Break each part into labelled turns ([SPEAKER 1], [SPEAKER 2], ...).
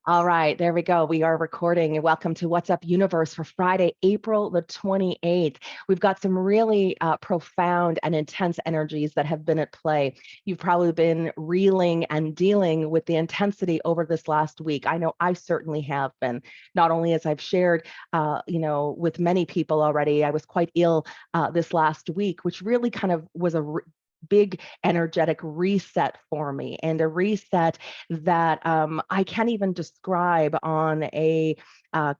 [SPEAKER 1] All right, there we go. We are recording. Welcome to What's Up Universe for Friday, April the 28th. We've got some really profound and intense energies that have been at play. You've probably been reeling and dealing with the intensity over this last week. I know I certainly have been, not only as I've shared, with many people already. I was quite ill this last week, which really kind of was a big energetic reset for me, and a reset that I can't even describe on a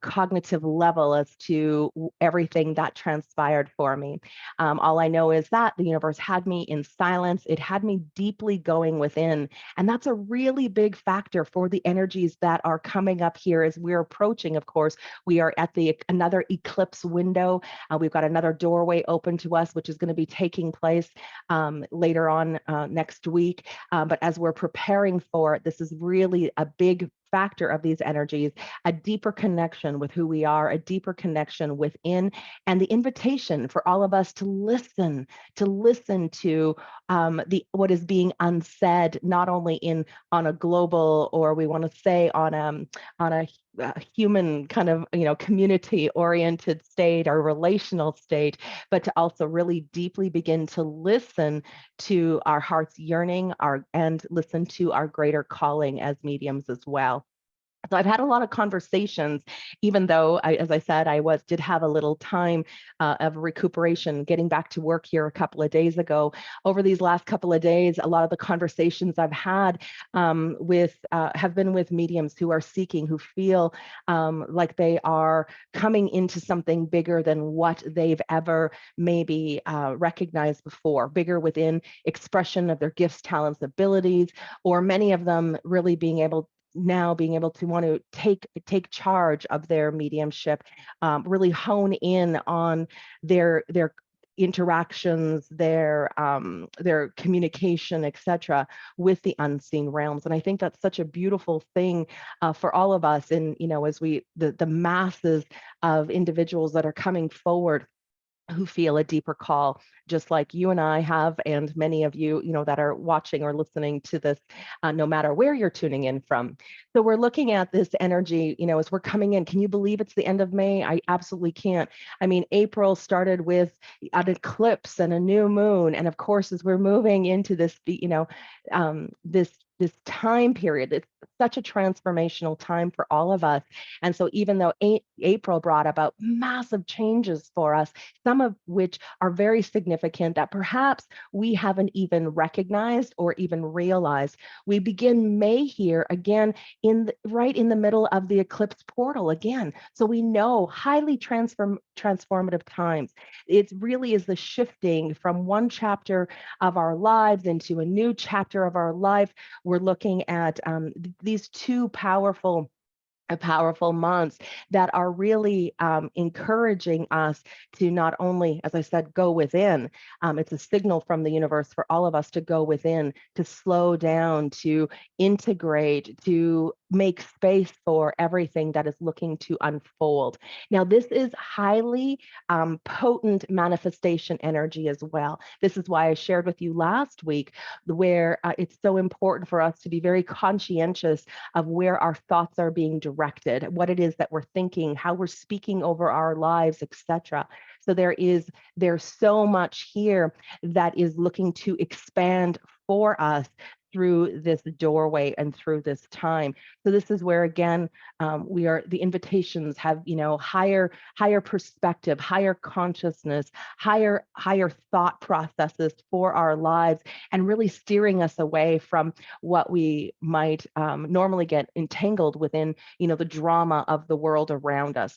[SPEAKER 1] cognitive level as to everything that transpired for me. All I know is that the universe had me in silence. It had me deeply going within. And that's a really big factor for the energies that are coming up here as we're approaching. Of course, we are at another eclipse window. We've got another doorway open to us, which is going to be taking place later on next week. But as we're preparing for it, this is really a big factor of these energies, a deeper connection with who we are, a deeper connection within, and the invitation for all of us to listen to what is being unsaid, not only on a global, or we want to say on a human kind of community oriented state or relational state, but to also really deeply begin to listen to our heart's yearning, and listen to our greater calling as mediums as well. So I've had a lot of conversations, even though, as I said, did have a little time of recuperation, getting back to work here a couple of days ago. Over these last couple of days, a lot of the conversations I've had have been with mediums who are seeking, who feel like they are coming into something bigger than what they've ever maybe recognized before, bigger within expression of their gifts, talents, abilities, or many of them really being able to want to take charge of their mediumship, really hone in on their interactions, their communication, etc., with the unseen realms. And I think that's such a beautiful thing for all of us. And as the masses of individuals that are coming forward, who feel a deeper call, just like you and I have, and many of you, that are watching or listening to this, no matter where you're tuning in from. So we're looking at this energy, as we're coming in. Can you believe it's the end of May? I absolutely can't. I mean, April started with an eclipse and a new moon, and of course, as we're moving into this, this time period, it's such a transformational time for all of us. And so even though April brought about massive changes for us, some of which are very significant that perhaps we haven't even recognized or even realized, we begin May here again right in the middle of the eclipse portal again. So we know highly transformative times. It really is the shifting from one chapter of our lives into a new chapter of our life. We're looking at these two powerful months that are really encouraging us to not only, as I said, go within. It's a signal from the universe for all of us to go within, to slow down, to integrate, to make space for everything that is looking to unfold. Now, this is highly potent manifestation energy as well. This is why I shared with you last week where it's so important for us to be very conscientious of where our thoughts are being directed, what it is that we're thinking, how we're speaking over our lives, etc. So there's so much here that is looking to expand for us through this doorway and through this time. So this is where, again, the invitations have, higher perspective, higher consciousness, higher thought processes for our lives, and really steering us away from what we might normally get entangled within, the drama of the world around us,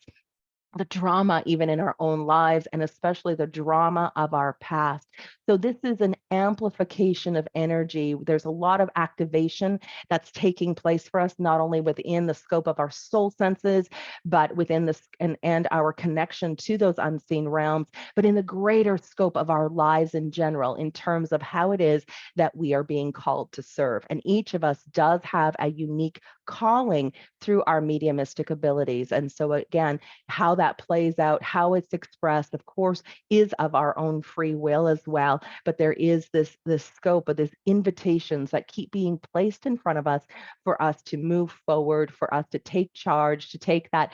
[SPEAKER 1] the drama even in our own lives, and especially the drama of our past. So this is an amplification of energy. There's a lot of activation that's taking place for us, not only within the scope of our soul senses, but within this and our connection to those unseen realms, but in the greater scope of our lives in general, in terms of how it is that we are being called to serve. And each of us does have a unique calling through our mediumistic abilities. And so again, how that plays out, how it's expressed, of course, is of our own free will as well. But there is this scope of this invitations that keep being placed in front of us for us to move forward, for us to take charge, to take that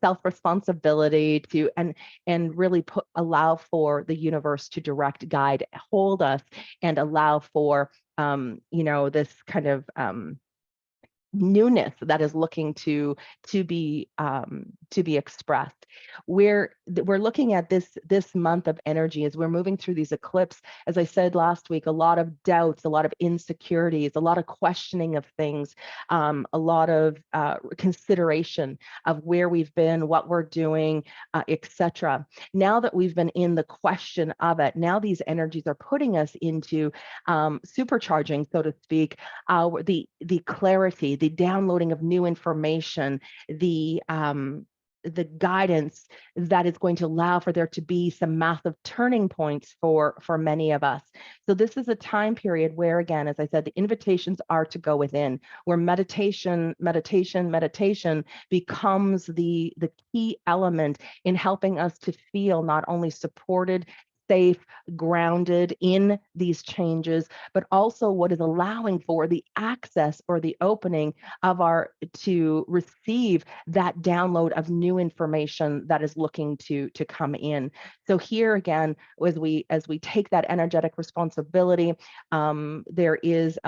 [SPEAKER 1] self-responsibility to and really allow for the universe to direct, guide, hold us, and allow for this kind of newness that is looking to be expressed. We're looking at this month of energy as we're moving through these eclipse. As I said last week, a lot of doubts, a lot of insecurities, a lot of questioning of things, a lot of consideration of where we've been, what we're doing, etc. Now that we've been in the question of it, now these energies are putting us into supercharging, so to speak, the clarity, the downloading of new information, the guidance that is going to allow for there to be some massive turning points for many of us. So this is a time period where, again, as I said, the invitations are to go within, where meditation becomes the key element in helping us to feel not only supported, safe, grounded in these changes, but also what is allowing for the access or the opening of to receive that download of new information that is looking to come in. So here again, as we take that energetic responsibility, there is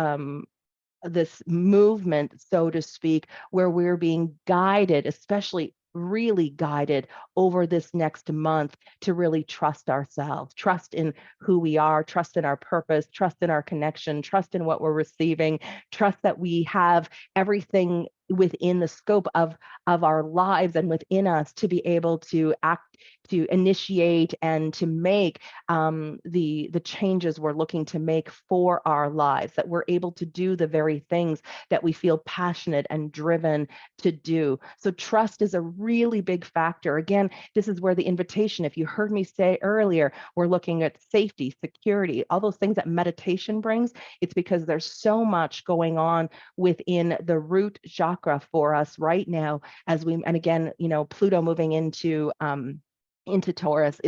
[SPEAKER 1] this movement, so to speak, where we're being guided, especially really guided over this next month to really trust ourselves, trust in who we are, trust in our purpose, trust in our connection, trust in what we're receiving, trust that we have everything within the scope of our lives and within us to be able to act, to initiate, and to make the changes we're looking to make for our lives, that we're able to do the very things that we feel passionate and driven to do. So trust is a really big factor. Again, this is where the invitation, if you heard me say earlier, we're looking at safety, security, all those things that meditation brings. It's because there's so much going on within the root chakra for us right now, as we, and again, Pluto moving into Taurus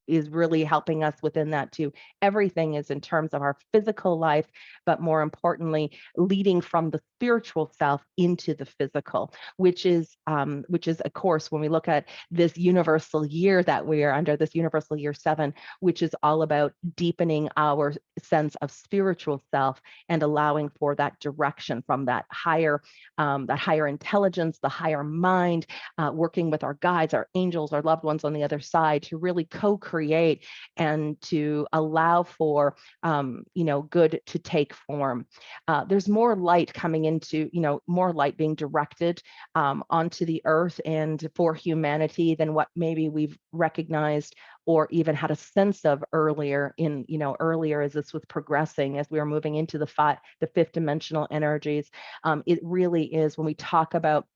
[SPEAKER 1] is really helping us within that too. Everything is in terms of our physical life, but more importantly, leading from the spiritual self into the physical, which is of course, when we look at this universal year that we are under, this universal year 7, which is all about deepening our sense of spiritual self and allowing for that direction from that higher intelligence, the higher mind, working with our guides, our angels, our loved ones on the other side to really co-create and to allow for good to take form. There's more light coming into, more light being directed onto the earth and for humanity than what maybe we've recognized or even had a sense of earlier as this was progressing, as we were moving into the fifth dimensional energies. It really is, when we talk about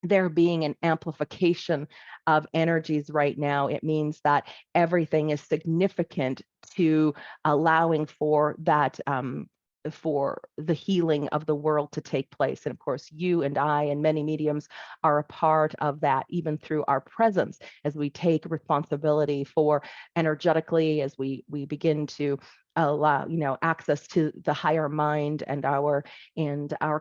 [SPEAKER 1] there being an amplification of energies right now, it means that everything is significant to allowing for that, for the healing of the world to take place. And of course, you and I and many mediums are a part of that, even through our presence, as we take responsibility for energetically, as we begin to allow access to the higher mind and our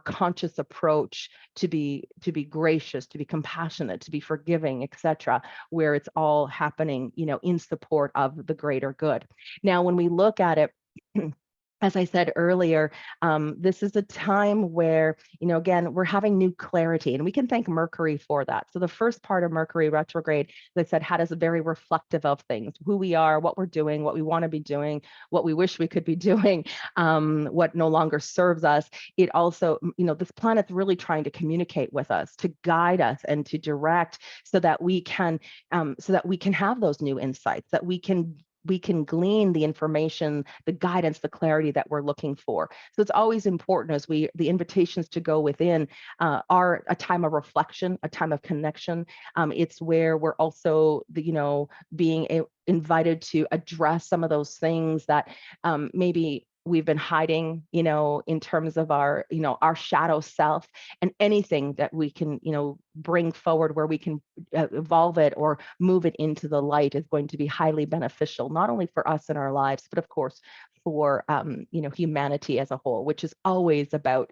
[SPEAKER 1] conscious approach to be gracious, to be compassionate, to be forgiving, etc., where it's all happening in support of the greater good. Now when we look at it, as I said earlier, this is a time where, again, we're having new clarity, and we can thank Mercury for that. So the first part of Mercury retrograde, as I said, had us very reflective of things, who we are, what we're doing, what we want to be doing, what we wish we could be doing, what no longer serves us. It also, this planet's really trying to communicate with us, to guide us and to direct, so that we can have those new insights, that we can glean the information, the guidance, the clarity that we're looking for. So it's always important, as the invitations to go within are a time of reflection, a time of connection. It's where we're also, being invited to address some of those things that maybe we've been hiding, in terms of our, our shadow self, and anything that we can, bring forward where we can evolve it or move it into the light is going to be highly beneficial, not only for us in our lives, but of course for humanity as a whole, which is always about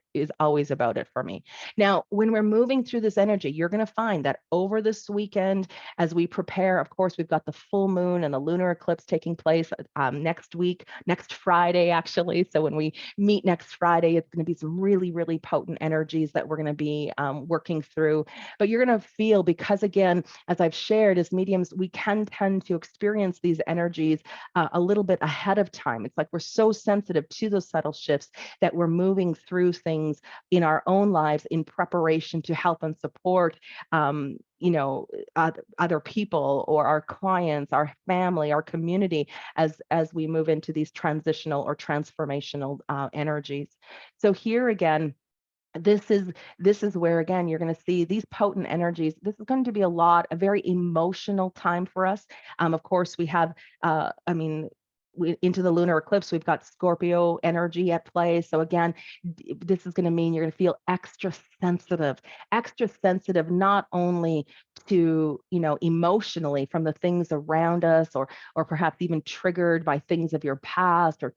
[SPEAKER 1] it for me. Now, when we're moving through this energy, you're going to find that over this weekend, as we prepare, of course, we've got the full moon and the lunar eclipse taking place next week, next Friday, actually. So when we meet next Friday, it's going to be some really, really potent energies that we're going to be working through. But you're going to feel, because again, as I've shared, as mediums, we can tend to experience these energies a little bit ahead of time. It's like we're so sensitive to those subtle shifts that we're moving through things in our own lives in preparation to help and support other people or our clients, our family, our community, as we move into these transitional or transformational energies. So here again, this is where again you're going to see these potent energies. This is going to be a very emotional time for us. Of course, we have into the lunar eclipse, we've got Scorpio energy at play. So again, this is going to mean you're going to feel extra sensitive, not only to, emotionally from the things around us, or perhaps even triggered by things of your past, or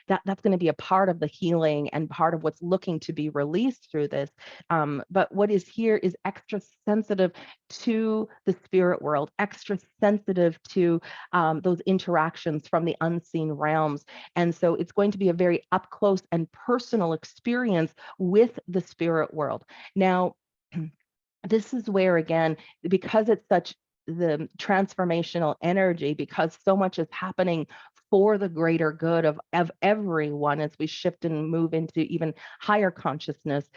[SPEAKER 1] that's going to be a part of the healing and part of what's looking to be released through this. But what is here is extra sensitive to the spirit world, extra sensitive to those interactions from the unseen realms. And so it's going to be a very up close and personal experience with the spirit world. Now, this is where, again, because it's such the transformational energy, because so much is happening for the greater good of everyone as we shift and move into even higher consciousness,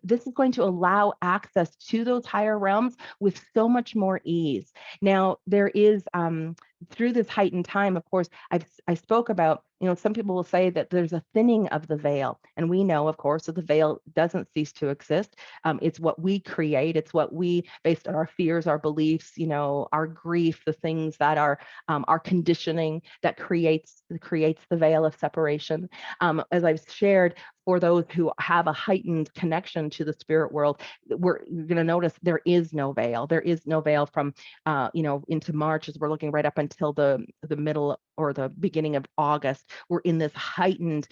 [SPEAKER 1] this is going to allow access to those higher realms with so much more ease. Now, there is through this heightened time, of course, I spoke about, some people will say that there's a thinning of the veil. And we know, of course, that the veil doesn't cease to exist. It's what we create. It's what we, based on our fears, our beliefs, our grief, the things that are our conditioning that creates the veil of separation. As I've shared, for those who have a heightened connection to the spirit world, you're going to notice there is no veil. There is no veil from, into March, as we're looking right up until the middle or the beginning of August. We're in this heightened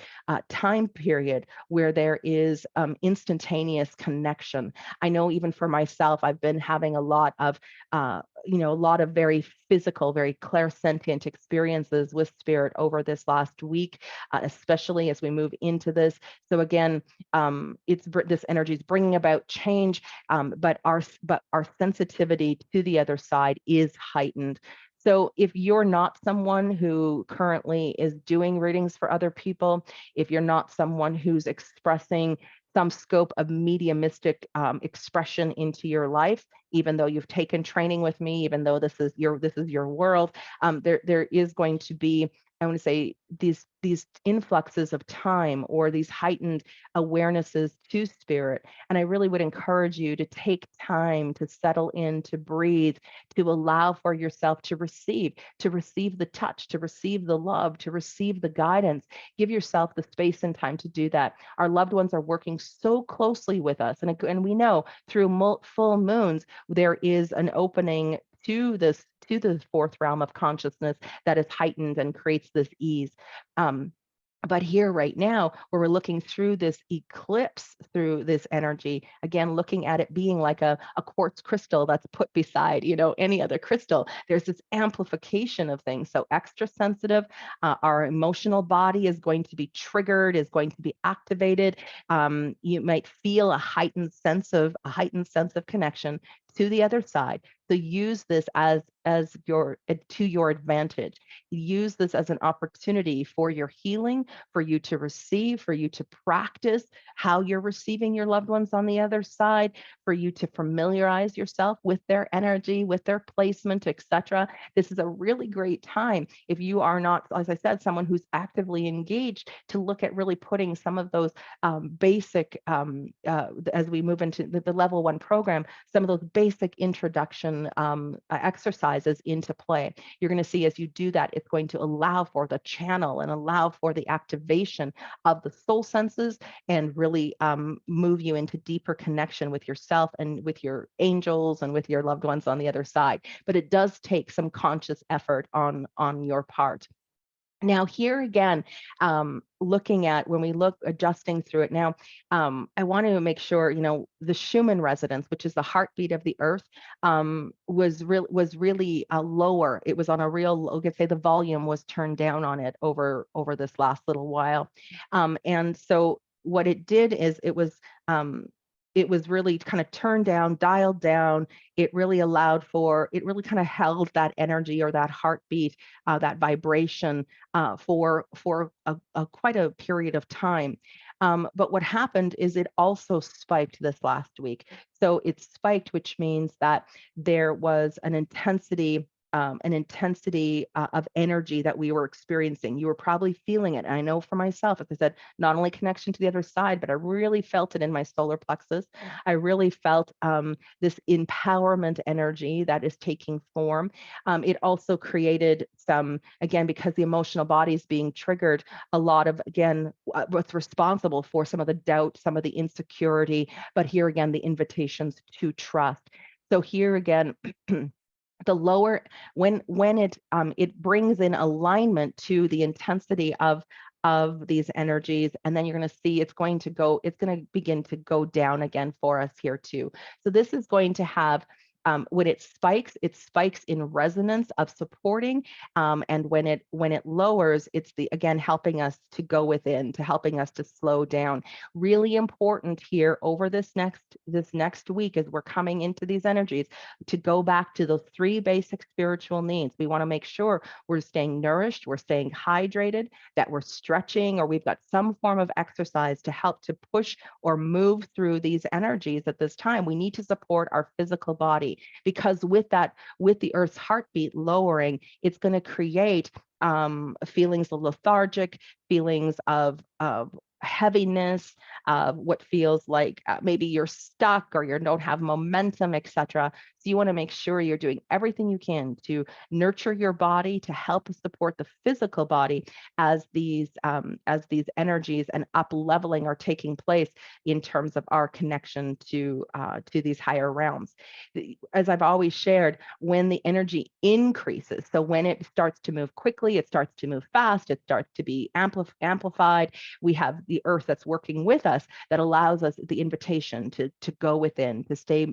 [SPEAKER 1] time period where there is instantaneous connection. I know even for myself, I've been having a lot of very physical, very clairsentient experiences with spirit over this last week, especially as we move into this. So again, this energy is bringing about change, but our sensitivity to the other side is heightened. So if you're not someone who currently is doing readings for other people, if you're not someone who's expressing some scope of mediumistic expression into your life, even though you've taken training with me, even though this is your world, there is going to be, I want to say, these influxes of time or these heightened awarenesses to spirit. And I really would encourage you to take time to settle in, to breathe, to allow for yourself to receive the touch, to receive the love, to receive the guidance. Give yourself the space and time to do that. Our loved ones are working so closely with us. And we know through full moons, there is an opening to the fourth realm of consciousness that is heightened and creates this ease. But here right now, where we're looking through this eclipse, through this energy, again, looking at it being like a quartz crystal that's put beside, any other crystal, there's this amplification of things. So extra sensitive, our emotional body is going to be triggered, is going to be activated. You might feel a heightened sense of connection to the other side. So use this as to your advantage. Use this as an opportunity for your healing, for you to receive, for you to practice how you're receiving your loved ones on the other side, for you to familiarize yourself with their energy, with their placement, etc. This is a really great time if you are not, as I said, someone who's actively engaged, to look at really putting some of those basic, as we move into the level 1 program, some of those basic basic introduction exercises into play. You're going to see as you do that, it's going to allow for the channel and allow for the activation of the soul senses and really move you into deeper connection with yourself and with your angels and with your loved ones on the other side. But it does take some conscious effort on your part. Now, here again, looking at when we look adjusting through it now, I want to make sure, the Schumann resonance, which is the heartbeat of the earth, was really lower. It was on a real, I could say the volume was turned down on it over this last little while. And so what it did is it was really kind of turned down, dialed down. It really it really kind of held that energy or that heartbeat, that vibration for quite a period of time. But what happened is it also spiked this last week. So it spiked, which means that there was an intensity of energy that we were experiencing. You were probably feeling it. And I know for myself, as I said, not only connection to the other side, but I really felt it in my solar plexus. I really felt this empowerment energy that is taking form. It also created some, again, because the emotional body is being triggered, a lot of, again, what's responsible for some of the doubt, some of the insecurity, but here again, the invitations to trust. So here again, the lower when it brings in alignment to the intensity of these energies, and then you're going to see it's going to begin to go down again for us here too. So this is going to have when it spikes in resonance of supporting, and when it lowers, it's again helping us to go within, to helping us to slow down. Really important here over this next week as we're coming into these energies to go back to those 3 basic spiritual needs. We want to make sure we're staying nourished, we're staying hydrated, that we're stretching, or we've got some form of exercise to help to push or move through these energies at this time. We need to support our physical body, because with the Earth's heartbeat lowering, it's going to create feelings of lethargic, feelings of heaviness, what feels like maybe you're stuck or you don't have momentum, etc. So you want to make sure you're doing everything you can to nurture your body, to help support the physical body as these energies and up leveling are taking place in terms of our connection to these higher realms. As I've always shared, when the energy increases, so when it starts to move quickly, it starts to move fast, it starts to be amplified, we have the earth that's working with us that allows us the invitation to go within, to stay,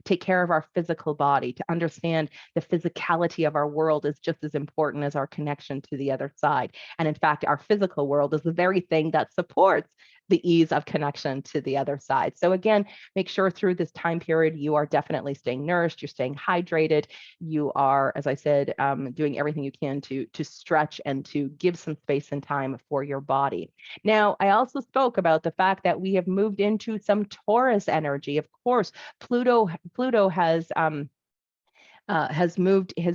[SPEAKER 1] take care of our physical body, to understand the physicality of our world is just as important as our connection to the other side. And in fact, our physical world is the very thing that supports the ease of connection to the other side. So again, make sure through this time period, you are definitely staying nourished, you're staying hydrated, you are, as I said, doing everything you can to stretch and to give some space and time for your body. Now, I also spoke about the fact that we have moved into some Taurus energy. Of course, Pluto has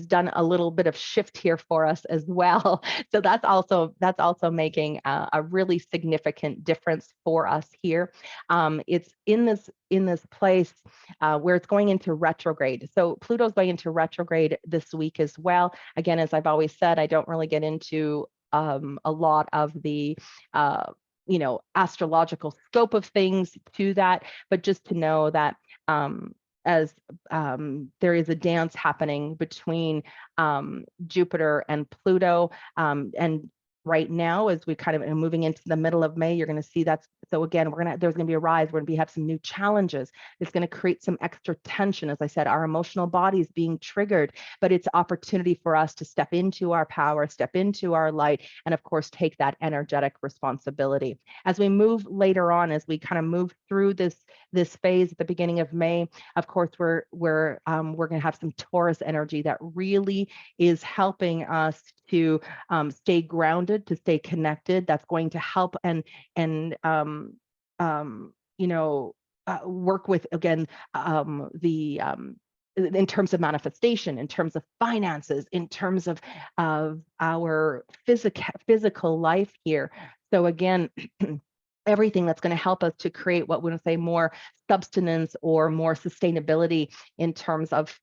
[SPEAKER 1] done a little bit of shift here for us as well. So that's also making a really significant difference for us here. It's in this place where it's going into retrograde. So Pluto's going into retrograde this week as well. Again, as I've always said, I don't really get into a lot of the astrological scope of things to that, but just to know that as there is a dance happening between Jupiter and Pluto, and right now, as we kind of are moving into the middle of May, you're going to see that's, so again, there's going to be a rise. We're going to have some new challenges. It's going to create some extra tension. As I said, our emotional body is being triggered, but it's opportunity for us to step into our power, step into our light, and of course, take that energetic responsibility. As we move later on, as we kind of move through this phase at the beginning of May, of course, we're going to have some Taurus energy that really is helping us to stay grounded, to stay connected. That's going to help and work with, again, in terms of manifestation, in terms of finances, in terms of our physical life here. So again, everything that's going to help us to create what we would say more substance or more sustainability in terms of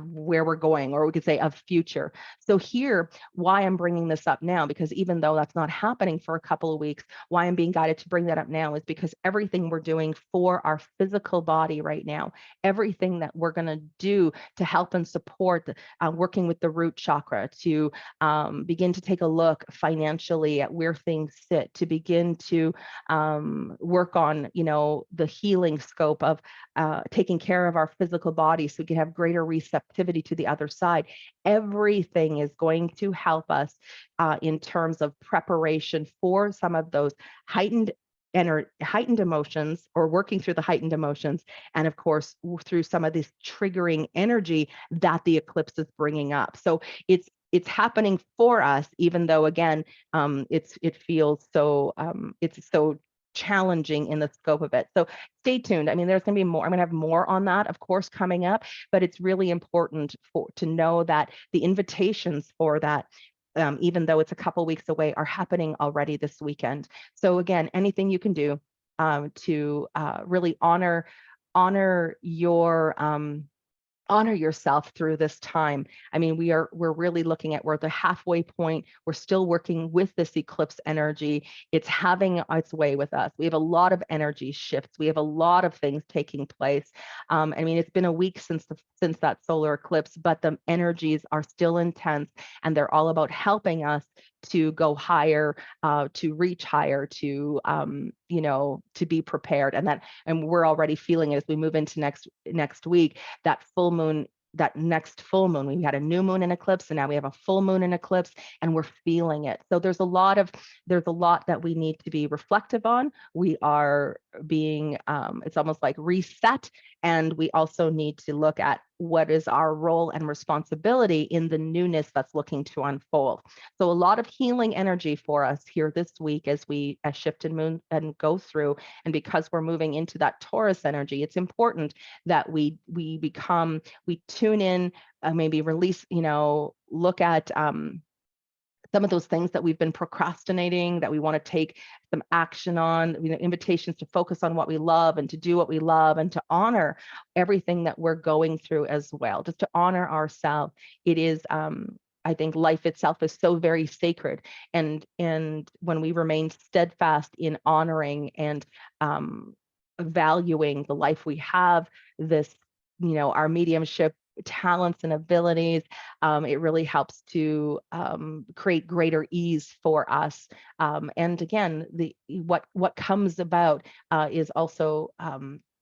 [SPEAKER 1] where we're going, or we could say of future. So here, why I'm bringing this up now, because even though that's not happening for a couple of weeks, why I'm being guided to bring that up now is because everything we're doing for our physical body right now, everything that we're going to do to help and support working with the root chakra, to begin to take a look financially at where things sit, to begin to work on, the healing scope of taking care of our physical body so we can have greater receptivity to the other side. Everything is going to help us in terms of preparation for some of those heightened emotions, or working through the heightened emotions, and of course through some of this triggering energy that the eclipse is bringing up. So it's happening for us, even though again it feels so it's so challenging in the scope of it. So stay tuned. I mean, there's going to be more. I'm going to have more on that, of course, coming up, but it's really important to know that the invitations for that, even though it's a couple weeks away, are happening already this weekend. So again, anything you can do to really honor yourself through this time. I mean, we're really looking at, we're at the halfway point. We're still working with this eclipse energy. It's having its way with us. We have a lot of energy shifts. We have a lot of things taking place. I mean, it's been a week since that solar eclipse, but the energies are still intense, and they're all about helping us to go higher, to reach higher, to to be prepared. And we're already feeling it as we move into next week. That next full moon, we had a new moon and eclipse, and now we have a full moon and eclipse, and we're feeling it. So there's a lot that we need to be reflective on. We are being, it's almost like reset, and we also need to look at what is our role and responsibility in the newness that's looking to unfold. So a lot of healing energy for us here this week as we shift and moon and go through. And because we're moving into that Taurus energy, it's important that we tune in, maybe release, look at some of those things that we've been procrastinating, that we want to take some action on, invitations to focus on what we love and to do what we love, and to honor everything that we're going through as well, just to honor ourselves. It is, I think life itself is so very sacred. And when we remain steadfast in honoring and valuing the life we have, this, our mediumship talents and abilities, it really helps to create greater ease for us. And again, what comes about is also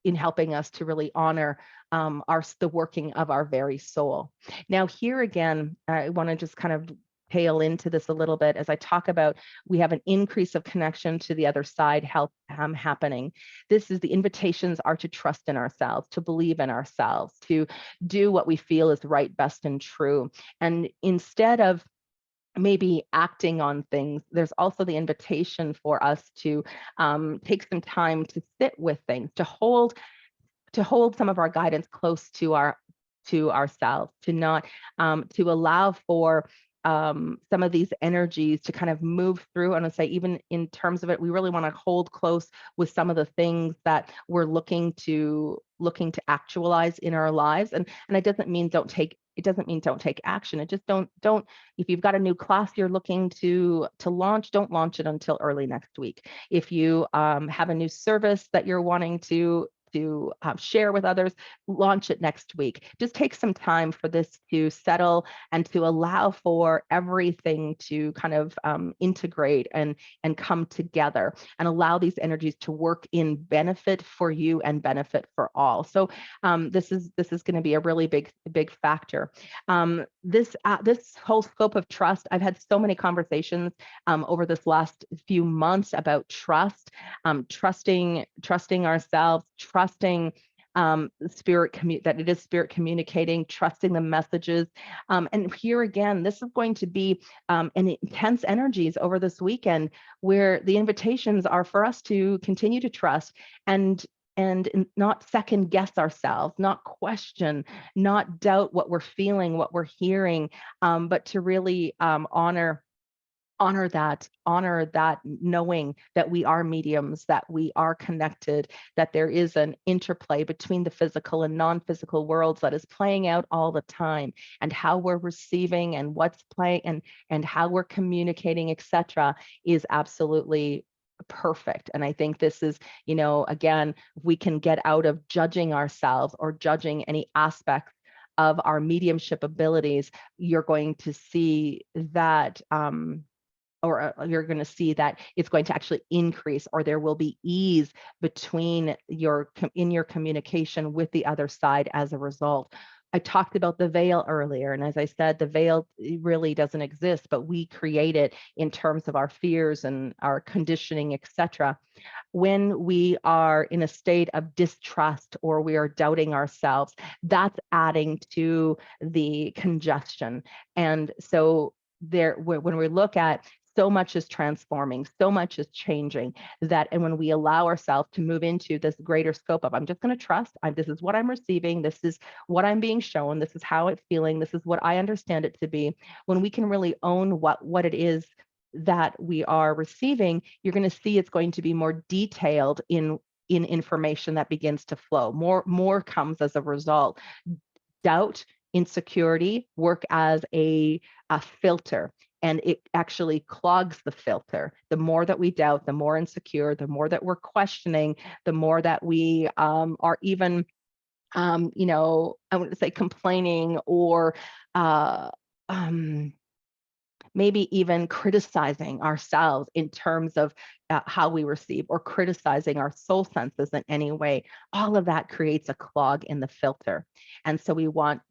[SPEAKER 1] in helping us to really honor the working of our very soul. Now, here again, I want to just kind of tail into this a little bit as I talk about, we have an increase of connection to the other side happening. This is, the invitations are to trust in ourselves, to believe in ourselves, to do what we feel is right, best, and true. And instead of maybe acting on things, there's also the invitation for us to take some time to sit with things, to hold some of our guidance close to ourselves, to not to allow for some of these energies to kind of move through. And I say, even in terms of it, we really want to hold close with some of the things that we're looking to actualize in our lives. And it doesn't mean don't take action. It just don't, if you've got a new class you're looking to launch, don't launch it until early next week. If you have a new service that you're wanting to share with others, launch it next week. Just take some time for this to settle and to allow for everything to kind of integrate and come together, and allow these energies to work in benefit for you and benefit for all. So this is going to be a really big factor. This whole scope of trust, I've had so many conversations over this last few months about trust, trusting ourselves, trusting spirit, that it is spirit communicating, trusting the messages. And here again, this is going to be an intense energies over this weekend, where the invitations are for us to continue to trust and not second guess ourselves, not question, not doubt what we're feeling, what we're hearing, but to really honor honor that knowing that we are mediums, that we are connected, that there is an interplay between the physical and non-physical worlds that is playing out all the time, and how we're receiving and what's playing and how we're communicating, etc., is absolutely perfect. And I think this is, again, we can get out of judging ourselves or judging any aspects of our mediumship abilities. You're going to see that you're going to see that it's going to actually increase, or there will be ease between in your communication with the other side as a result. I talked about the veil earlier, and as I said, the veil really doesn't exist, but we create it in terms of our fears and our conditioning, etc. When we are in a state of distrust or we are doubting ourselves, that's adding to the congestion. And so when we look at, so much is transforming, so much is changing, and when we allow ourselves to move into this greater scope of, I'm just going to trust, this is what I'm receiving, this is what I'm being shown, this is how it's feeling, this is what I understand it to be. When we can really own what it is that we are receiving, you're going to see it's going to be more detailed in information that begins to flow. More comes as a result. Doubt, insecurity work as a filter, and it actually clogs the filter. The more that we doubt, the more insecure, the more that we're questioning, the more that we are even, I wouldn't say complaining or maybe even criticizing ourselves in terms of how we receive, or criticizing our soul senses in any way. All of that creates a clog in the filter. And so we want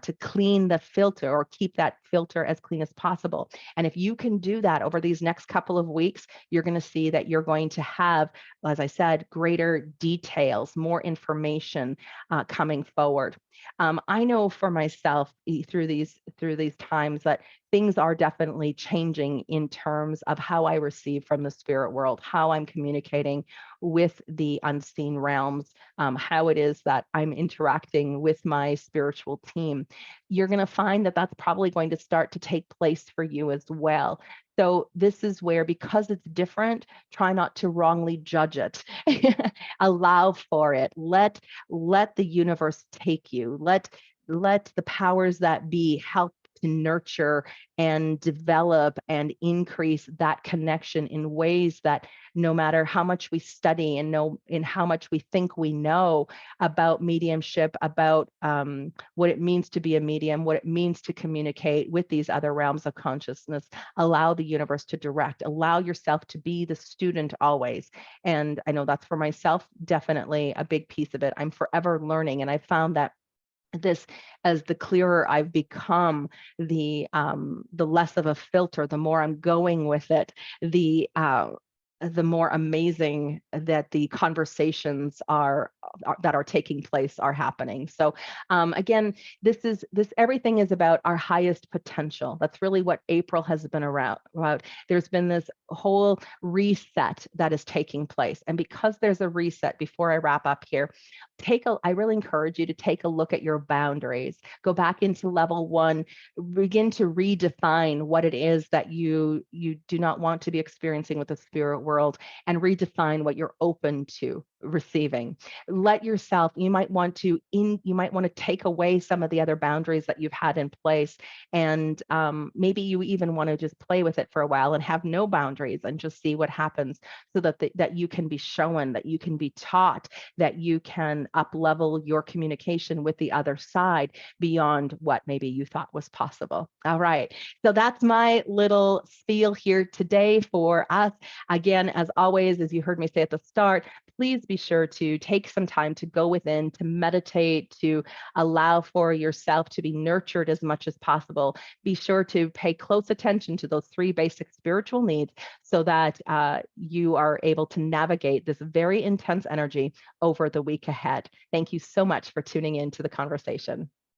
[SPEAKER 1] to clean the filter, or keep that filter as clean as possible. And if you can do that over these next couple of weeks, you're going to see that you're going to have, as I said, greater details, more information coming forward. I know for myself through these times that things are definitely changing in terms of how I receive from the spirit world, how I'm communicating with the unseen realms, how it is that I'm interacting with my spiritual team. You're going to find that that's probably going to start to take place for you as well. So this is where, because it's different, try not to wrongly judge it. Allow for it. Let the universe take you. Let the powers that be help to nurture and develop and increase that connection in ways that, no matter how much we study and know in how much we think we know about mediumship, about what it means to be a medium, what it means to communicate with these other realms of consciousness, allow the universe to direct, allow yourself to be the student always. And I know that's for myself, definitely a big piece of it. I'm forever learning. And I found that as the clearer I've become, the less of a filter, the more I'm going with it, the more amazing that the conversations that are taking place are happening. So again, everything is about our highest potential. That's really what April has been about. There's been this whole reset that is taking place. And because there's a reset, before I wrap up here, I really encourage you to take a look at your boundaries. Go back into level 1, begin to redefine what it is that you do not want to be experiencing with the spirit world, and redefine what you're open to receiving. Let yourself, you might want to take away some of the other boundaries that you've had in place, and maybe you even want to just play with it for a while and have no boundaries and just see what happens, so that you can be shown, that you can be taught, that you can up-level your communication with the other side beyond what maybe you thought was possible. All right, so that's my little spiel here today for us. Again, as always, as you heard me say at the start, please be sure to take some time to go within, to meditate, to allow for yourself to be nurtured as much as possible. Be sure to pay close attention to those 3 basic spiritual needs, so that you are able to navigate this very intense energy over the week ahead. Thank you so much for tuning in to the conversation.